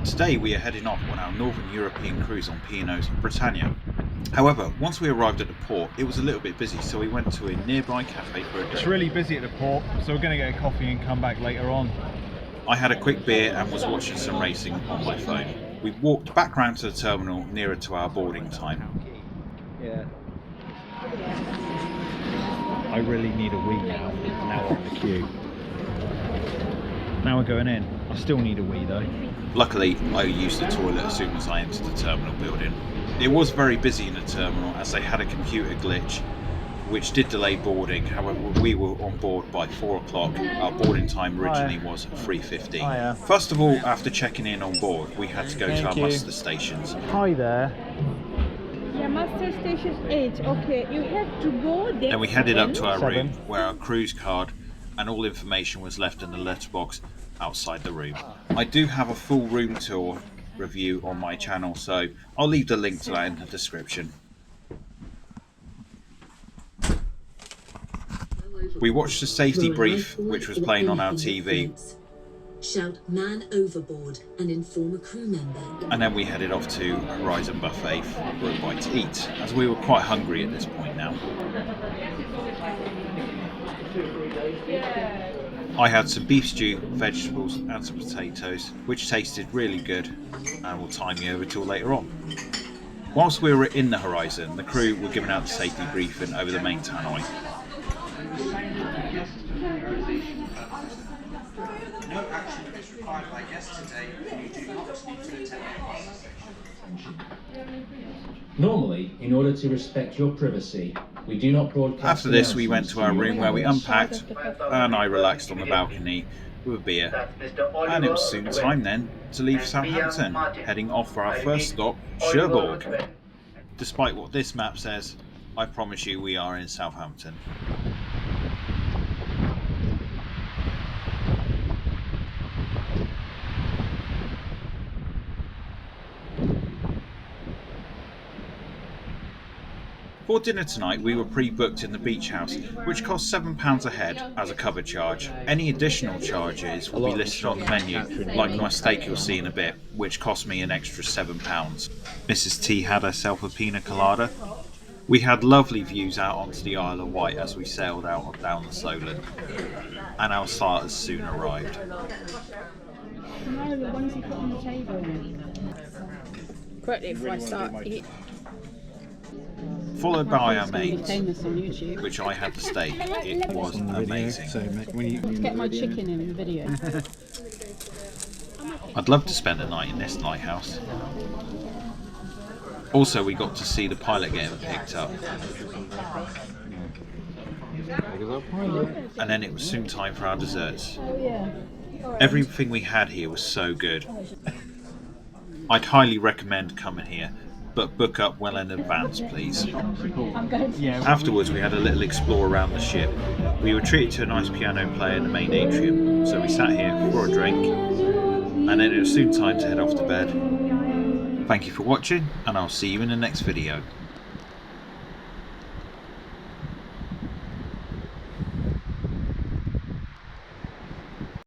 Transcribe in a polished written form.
Today we are heading off on our Northern European cruise on P&O's Britannia. However, once we arrived at the port, it was a little bit busy, so we went to a nearby cafe for a drink. It's really busy at the port, so we're going to get a coffee and come back later on. I had a quick beer and was watching some racing on my phone. We walked back round to the terminal nearer to our boarding time. Yeah. I really need a wee now. Now we're on the queue. Now we're going in. I still need a wee though. Luckily, I used the toilet as soon as I entered the terminal building. It was very busy in the terminal as they had a computer glitch which did delay boarding. However, we were on board by 4 o'clock. Our boarding time originally was 3:15. First of all, after checking in on board, we had to go to our muster stations. Hi there. Yeah, muster station 8. Okay, you have to go there. Then we headed up to our room where our cruise card and all information was left in the letterbox outside the room. I do have a full room tour review on my channel, so I'll leave the link to that in the description. We watched the safety brief which was playing on our TV. Shout man overboard and inform a crew member. And then we headed off to Horizon Buffet for a bite to eat, as we were quite hungry at this point now. I had some beef stew, vegetables and some potatoes, which tasted really good and will tie me over till later on. Whilst we were in the Horizon, the crew were giving out the safety briefing over the main tannoy. No action is required by guests today. You do not need to attend. Normally, in order to respect your privacy, we do not broadcast. After this, we went to our room where we unpacked and I relaxed on the balcony with a beer. And it was soon time then to leave Southampton, heading off for our first stop, Cherbourg. Despite what this map says, I promise you we are in Southampton. For dinner tonight, we were pre-booked in the beach house, which cost £7 a head as a cover charge. Any additional charges will be listed on the menu, like my steak you'll see in a bit, which cost me an extra £7. Mrs. T had herself a pina colada. We had lovely views out onto the Isle of Wight as we sailed out and down the Solent, and our starters soon arrived. No, the ones you put on the table. Quickly before I start eating. Followed by our mains, which I had the steak. It was amazing. Get my chicken in the video. I'd love to spend a night in this lighthouse. Also, we got to see the pilot getting picked up. And then it was soon time for our desserts. Everything we had here was so good. I'd highly recommend coming here, but book up well in advance, please. Afterwards, we had a little explore around the ship. We were treated to a nice piano player in the main atrium, so we sat here for a drink, and then it was soon time to head off to bed. Thank you for watching, and I'll see you in the next video.